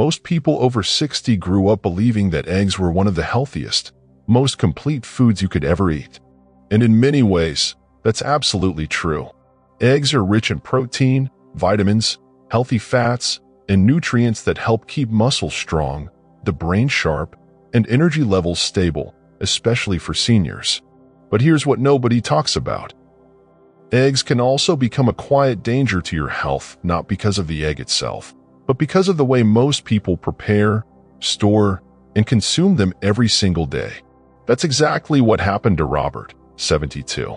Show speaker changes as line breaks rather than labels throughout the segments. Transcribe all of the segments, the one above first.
Most people over 60 grew up believing that eggs were one of the healthiest, most complete foods you could ever eat. And in many ways, that's absolutely true. Eggs are rich in protein, vitamins, healthy fats, and nutrients that help keep muscles strong, the brain sharp, and energy levels stable, especially for seniors. But here's what nobody talks about. Eggs can also become a quiet danger to your health, not because of the egg itself, but because of the way most people prepare, store, and consume them every single day. That's exactly what happened to Robert, 72.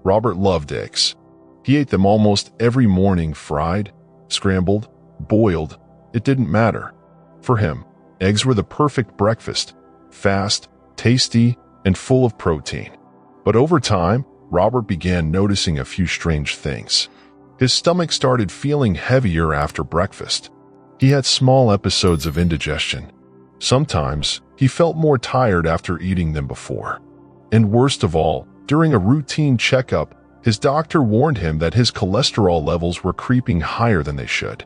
Robert loved eggs. He ate them almost every morning, fried, scrambled, boiled. It didn't matter. For him, eggs were the perfect breakfast, fast, tasty, and full of protein. But over time, Robert began noticing a few strange things. His stomach started feeling heavier after breakfast. He had small episodes of indigestion. Sometimes, he felt more tired after eating them before. And worst of all, during a routine checkup, his doctor warned him that his cholesterol levels were creeping higher than they should.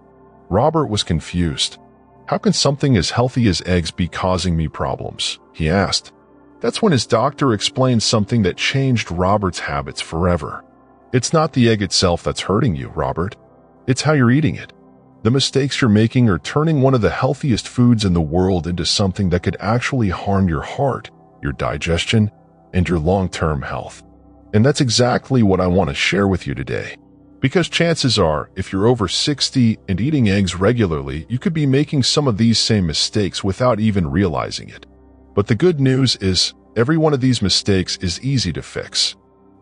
Robert was confused. How can something as healthy as eggs be causing me problems? He asked. That's when his doctor explained something that changed Robert's habits forever. It's not the egg itself that's hurting you, Robert. It's how you're eating it. The mistakes you're making are turning one of the healthiest foods in the world into something that could actually harm your heart, your digestion, and your long-term health. And that's exactly what I want to share with you today. Because chances are, if you're over 60 and eating eggs regularly, you could be making some of these same mistakes without even realizing it. But the good news is, every one of these mistakes is easy to fix.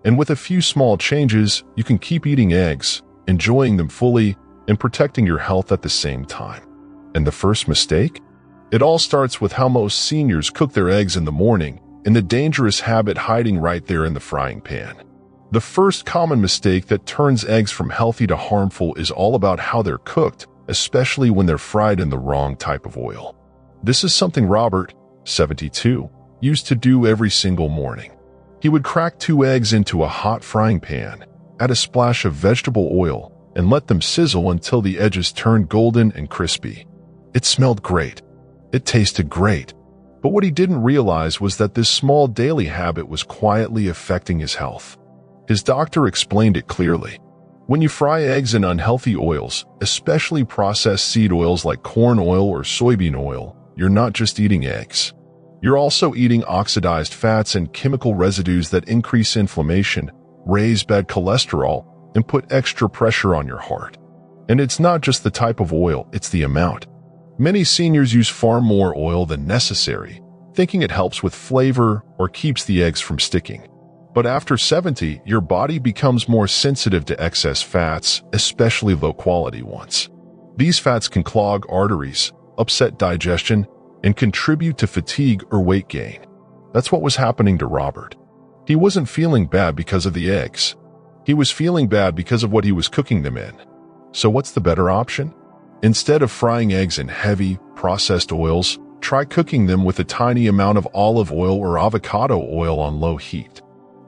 And with a few small changes, you can keep eating eggs, enjoying them fully, and protecting your health at the same time. And the first mistake? It all starts with how most seniors cook their eggs in the morning, and the dangerous habit hiding right there in the frying pan. The first common mistake that turns eggs from healthy to harmful is all about how they're cooked, especially when they're fried in the wrong type of oil. This is something Robert, 72, used to do every single morning. He would crack 2 eggs into a hot frying pan, add a splash of vegetable oil, and let them sizzle until the edges turned golden and crispy. It smelled great. It tasted great. But what he didn't realize was that this small daily habit was quietly affecting his health. His doctor explained it clearly. When you fry eggs in unhealthy oils, especially processed seed oils like corn oil or soybean oil, you're not just eating eggs. You're also eating oxidized fats and chemical residues that increase inflammation, raise bad cholesterol, and put extra pressure on your heart. And it's not just the type of oil, it's the amount. Many seniors use far more oil than necessary, thinking it helps with flavor or keeps the eggs from sticking. But after 70, your body becomes more sensitive to excess fats, especially low-quality ones. These fats can clog arteries, upset digestion, and contribute to fatigue or weight gain. That's what was happening to Robert. He wasn't feeling bad because of the eggs. He was feeling bad because of what he was cooking them in. So what's the better option? Instead of frying eggs in heavy, processed oils, try cooking them with a tiny amount of olive oil or avocado oil on low heat.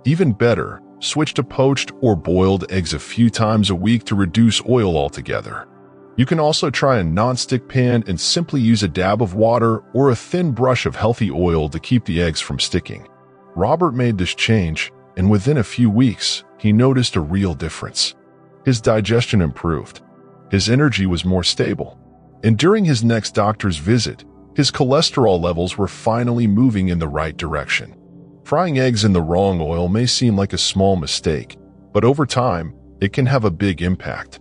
Even better, switch to poached or boiled eggs a few times a week to reduce oil altogether. You can also try a non-stick pan and simply use a dab of water or a thin brush of healthy oil to keep the eggs from sticking. Robert made this change, and within a few weeks, he noticed a real difference. His digestion improved. His energy was more stable. And during his next doctor's visit, his cholesterol levels were finally moving in the right direction. Frying eggs in the wrong oil may seem like a small mistake, but over time, it can have a big impact.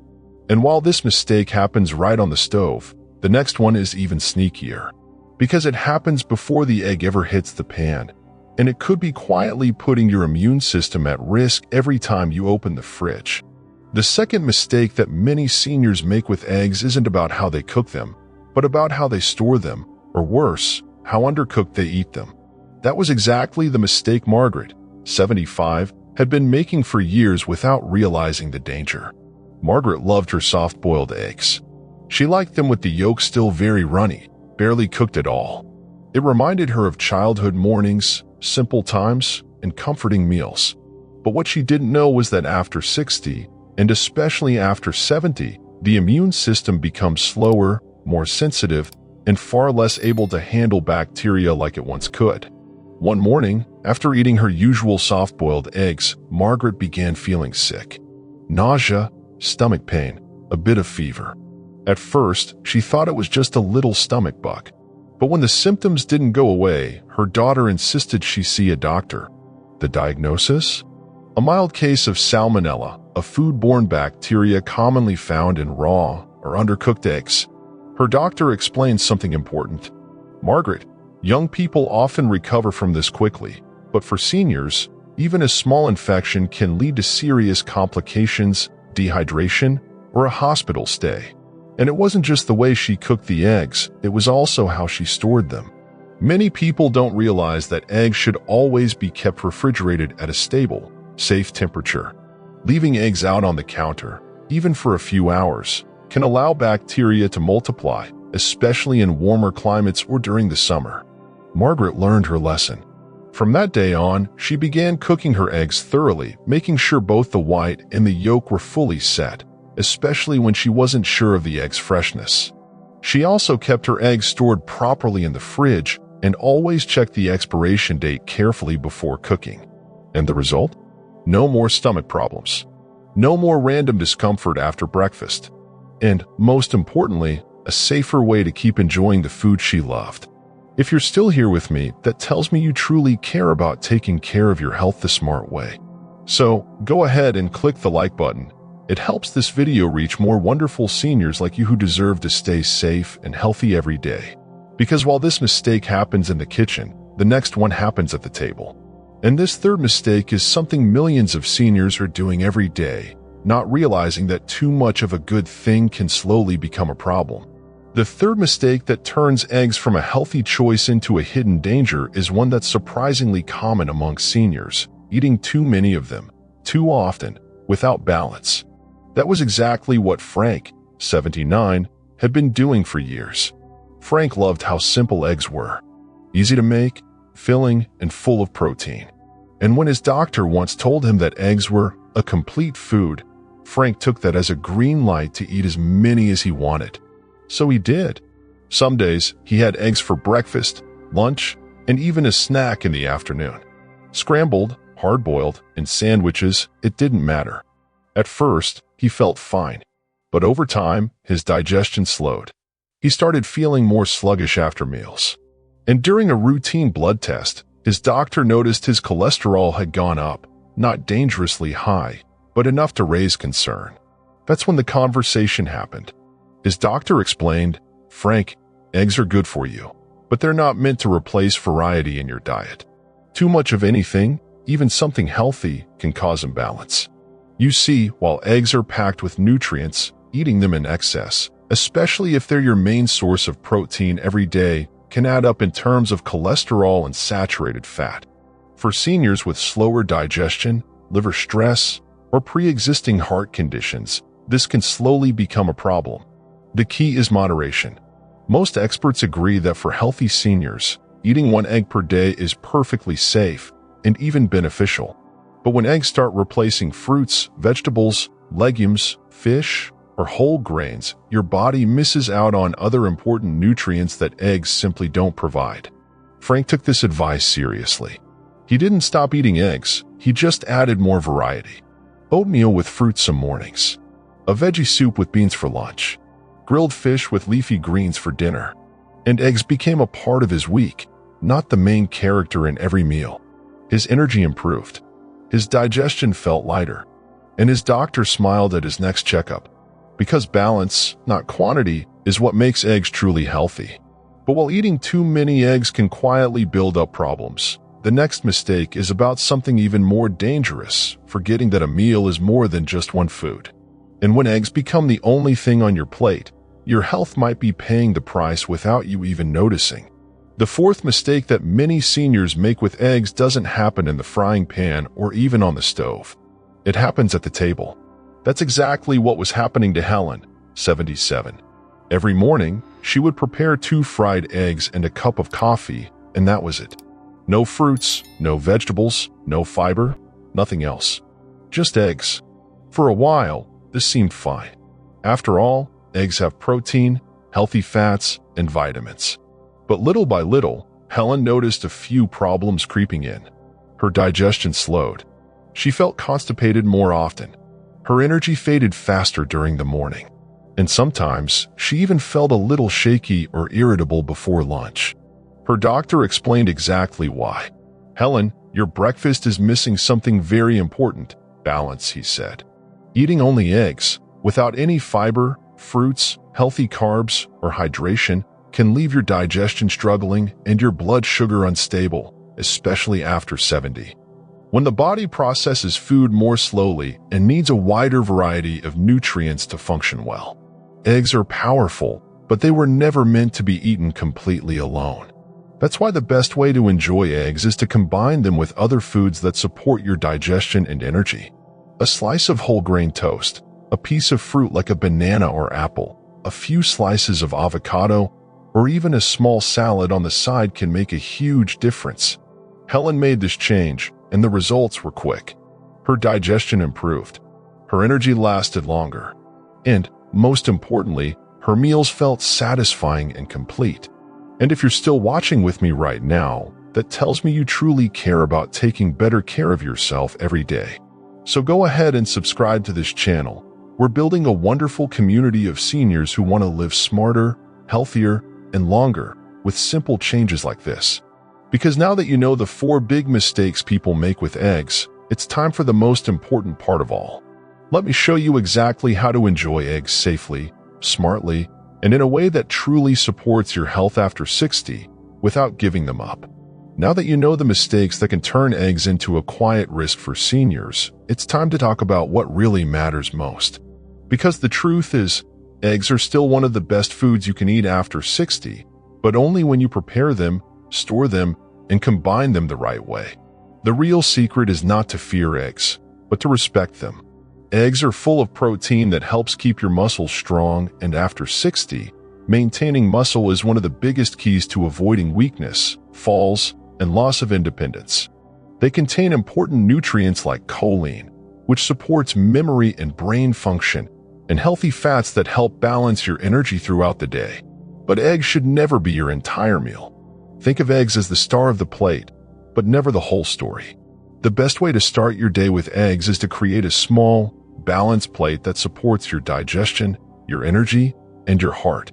And while this mistake happens right on the stove, the next one is even sneakier. Because it happens before the egg ever hits the pan, and it could be quietly putting your immune system at risk every time you open the fridge. The second mistake that many seniors make with eggs isn't about how they cook them, but about how they store them, or worse, how undercooked they eat them. That was exactly the mistake Margaret, 75, had been making for years without realizing the danger. Margaret loved her soft-boiled eggs. She liked them with the yolk still very runny, barely cooked at all. It reminded her of childhood mornings, simple times, and comforting meals. But what she didn't know was that after 60, and especially after 70, the immune system becomes slower, more sensitive, and far less able to handle bacteria like it once could. One morning, after eating her usual soft-boiled eggs, Margaret began feeling sick. Nausea, stomach pain, a bit of fever. At first, she thought it was just a little stomach bug. But when the symptoms didn't go away, her daughter insisted she see a doctor. The diagnosis? A mild case of salmonella, a foodborne bacteria commonly found in raw or undercooked eggs. Her doctor explained something important. Margaret, young people often recover from this quickly, but for seniors, even a small infection can lead to serious complications, dehydration, or a hospital stay. And it wasn't just the way she cooked the eggs, it was also how she stored them. Many people don't realize that eggs should always be kept refrigerated at a stable, safe temperature. Leaving eggs out on the counter, even for a few hours, can allow bacteria to multiply, especially in warmer climates or during the summer. Margaret learned her lesson. From that day on, she began cooking her eggs thoroughly, making sure both the white and the yolk were fully set, especially when she wasn't sure of the egg's freshness. She also kept her eggs stored properly in the fridge and always checked the expiration date carefully before cooking. And the result? No more stomach problems. No more random discomfort after breakfast. And, most importantly, a safer way to keep enjoying the food she loved. If you're still here with me, that tells me you truly care about taking care of your health the smart way. So, go ahead and click the like button. It helps this video reach more wonderful seniors like you who deserve to stay safe and healthy every day. Because while this mistake happens in the kitchen, the next one happens at the table. And this third mistake is something millions of seniors are doing every day, not realizing that too much of a good thing can slowly become a problem. The third mistake that turns eggs from a healthy choice into a hidden danger is one that's surprisingly common among seniors: eating too many of them, too often, without balance. That was exactly what Frank, 79, had been doing for years. Frank loved how simple eggs were. Easy to make, filling, and full of protein. And when his doctor once told him that eggs were a complete food, Frank took that as a green light to eat as many as he wanted. So he did. Some days, he had eggs for breakfast, lunch, and even a snack in the afternoon. Scrambled, hard-boiled, and sandwiches, it didn't matter. At first, he felt fine. But over time, his digestion slowed. He started feeling more sluggish after meals. And during a routine blood test, his doctor noticed his cholesterol had gone up, not dangerously high, but enough to raise concern. That's when the conversation happened. His doctor explained, "Frank, eggs are good for you, but they're not meant to replace variety in your diet. Too much of anything, even something healthy, can cause imbalance. You see, while eggs are packed with nutrients, eating them in excess, especially if they're your main source of protein every day, can add up in terms of cholesterol and saturated fat. For seniors with slower digestion, liver stress, or pre-existing heart conditions, this can slowly become a problem. The key is moderation. Most experts agree that for healthy seniors, eating 1 egg per day is perfectly safe and even beneficial. But when eggs start replacing fruits, vegetables, legumes, fish, or whole grains, your body misses out on other important nutrients that eggs simply don't provide. Frank took this advice seriously. He didn't stop eating eggs, he just added more variety. Oatmeal with fruit some mornings. A veggie soup with beans for lunch. Grilled fish with leafy greens for dinner. And eggs became a part of his week, not the main character in every meal. His energy improved. His digestion felt lighter. And his doctor smiled at his next checkup. Because balance, not quantity, is what makes eggs truly healthy. But while eating too many eggs can quietly build up problems, the next mistake is about something even more dangerous, forgetting that a meal is more than just one food. And when eggs become the only thing on your plate, your health might be paying the price without you even noticing. The fourth mistake that many seniors make with eggs doesn't happen in the frying pan or even on the stove. It happens at the table. That's exactly what was happening to Helen, 77. Every morning, she would prepare 2 fried eggs and a cup of coffee, and that was it. No fruits, no vegetables, no fiber, nothing else. Just eggs. For a while, this seemed fine. After all, eggs have protein, healthy fats, and vitamins. But little by little, Helen noticed a few problems creeping in. Her digestion slowed. She felt constipated more often. Her energy faded faster during the morning. And sometimes, she even felt a little shaky or irritable before lunch. Her doctor explained exactly why. "Helen, your breakfast is missing something very important, balance," he said. "Eating only eggs, without any fiber, fruits, healthy carbs, or hydration, can leave your digestion struggling and your blood sugar unstable, especially after 70. When the body processes food more slowly and needs a wider variety of nutrients to function well. Eggs are powerful, but they were never meant to be eaten completely alone. That's why the best way to enjoy eggs is to combine them with other foods that support your digestion and energy. A slice of whole grain toast, a piece of fruit like a banana or apple, a few slices of avocado, or even a small salad on the side can make a huge difference. Helen made this change, and the results were quick. Her digestion improved. Her energy lasted longer. And, most importantly, her meals felt satisfying and complete. And if you're still watching with me right now, that tells me you truly care about taking better care of yourself every day. So go ahead and subscribe to this channel. We're building a wonderful community of seniors who want to live smarter, healthier, and longer with simple changes like this. Because now that you know the 4 big mistakes people make with eggs, it's time for the most important part of all. Let me show you exactly how to enjoy eggs safely, smartly, and in a way that truly supports your health after 60 without giving them up. Now that you know the mistakes that can turn eggs into a quiet risk for seniors, it's time to talk about what really matters most. Because the truth is, eggs are still one of the best foods you can eat after 60, but only when you prepare them, store them, and combine them the right way. The real secret is not to fear eggs, but to respect them. Eggs are full of protein that helps keep your muscles strong, and after 60, maintaining muscle is one of the biggest keys to avoiding weakness, falls, and loss of independence. They contain important nutrients like choline, which supports memory and brain function, and healthy fats that help balance your energy throughout the day. But eggs should never be your entire meal. Think of eggs as the star of the plate, but never the whole story. The best way to start your day with eggs is to create a small, balanced plate that supports your digestion, your energy, and your heart.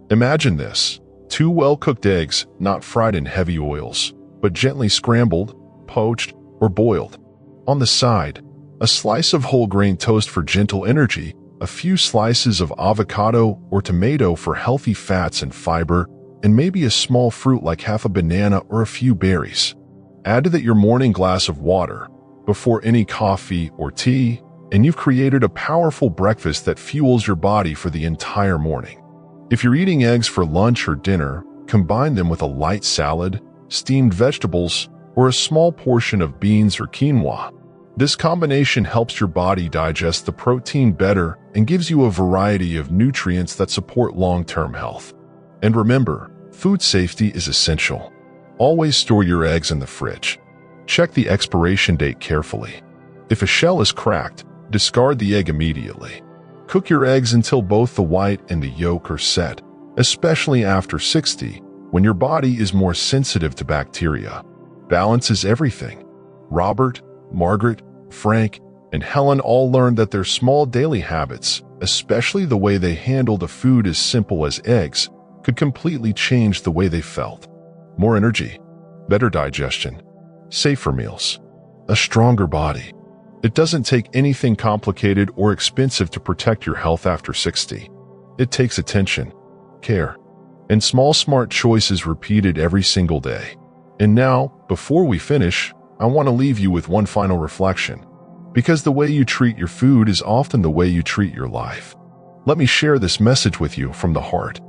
Imagine this: 2 well-cooked eggs, not fried in heavy oils, but gently scrambled, poached, or boiled. On the side, a slice of whole grain toast for gentle energy, a few slices of avocado or tomato for healthy fats and fiber, and maybe a small fruit like half a banana or a few berries. Add to that your morning glass of water, before any coffee or tea, and you've created a powerful breakfast that fuels your body for the entire morning. If you're eating eggs for lunch or dinner, combine them with a light salad, steamed vegetables, or a small portion of beans or quinoa. This combination helps your body digest the protein better and gives you a variety of nutrients that support long-term health. And remember, food safety is essential. Always store your eggs in the fridge. Check the expiration date carefully. If a shell is cracked, discard the egg immediately. Cook your eggs until both the white and the yolk are set, especially after 60, when your body is more sensitive to bacteria. Balance is everything. Robert, Margaret, Frank, and Helen all learned that their small daily habits, especially the way they handled a food as simple as eggs, could completely change the way they felt. More energy, better digestion, safer meals, a stronger body. It doesn't take anything complicated or expensive to protect your health after 60. It takes attention, care, and small smart choices repeated every single day. And now, before we finish, I want to leave you with one final reflection. Because the way you treat your food is often the way you treat your life. Let me share this message with you from the heart.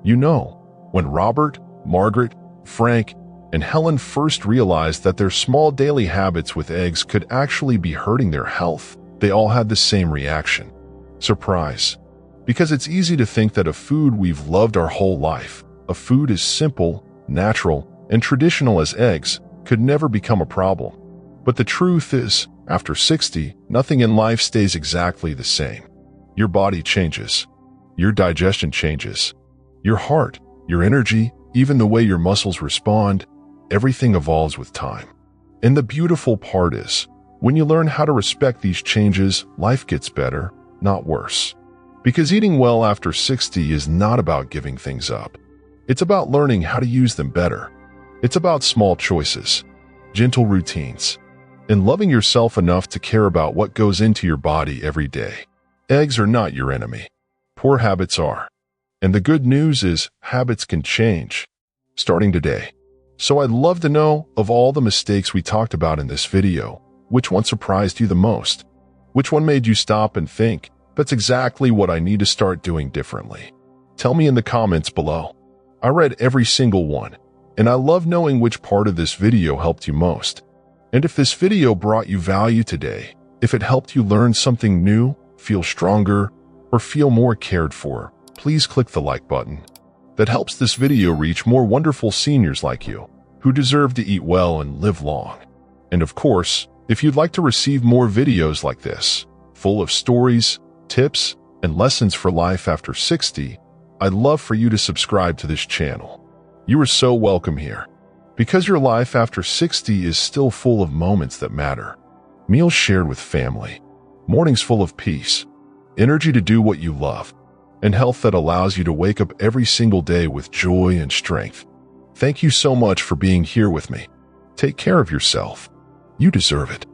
You know, when Robert, Margaret, Frank, and Helen first realized that their small daily habits with eggs could actually be hurting their health, they all had the same reaction: surprise. Because it's easy to think that a food we've loved our whole life, a food as simple, natural, and traditional as eggs, could never become a problem. But the truth is, after 60, nothing in life stays exactly the same. Your body changes. Your digestion changes. Your heart, your energy, even the way your muscles respond, everything evolves with time. And the beautiful part is, when you learn how to respect these changes, life gets better, not worse. Because eating well after 60 is not about giving things up. It's about learning how to use them better. It's about small choices, gentle routines, and loving yourself enough to care about what goes into your body every day. Eggs are not your enemy. Poor habits are. And the good news is habits can change, starting today. So I'd love to know, of all the mistakes we talked about in this video, which one surprised you the most? Which one made you stop and think, that's exactly what I need to start doing differently? Tell me in the comments below. I read every single one, and I love knowing which part of this video helped you most. And if this video brought you value today, if it helped you learn something new, feel stronger, or feel more cared for, please click the like button. That helps this video reach more wonderful seniors like you, who deserve to eat well and live long. And of course, if you'd like to receive more videos like this, full of stories, tips, and lessons for life after 60, I'd love for you to subscribe to this channel. You are so welcome here. Because your life after 60 is still full of moments that matter. Meals shared with family, mornings full of peace, energy to do what you love, and health that allows you to wake up every single day with joy and strength. Thank you so much for being here with me. Take care of yourself. You deserve it.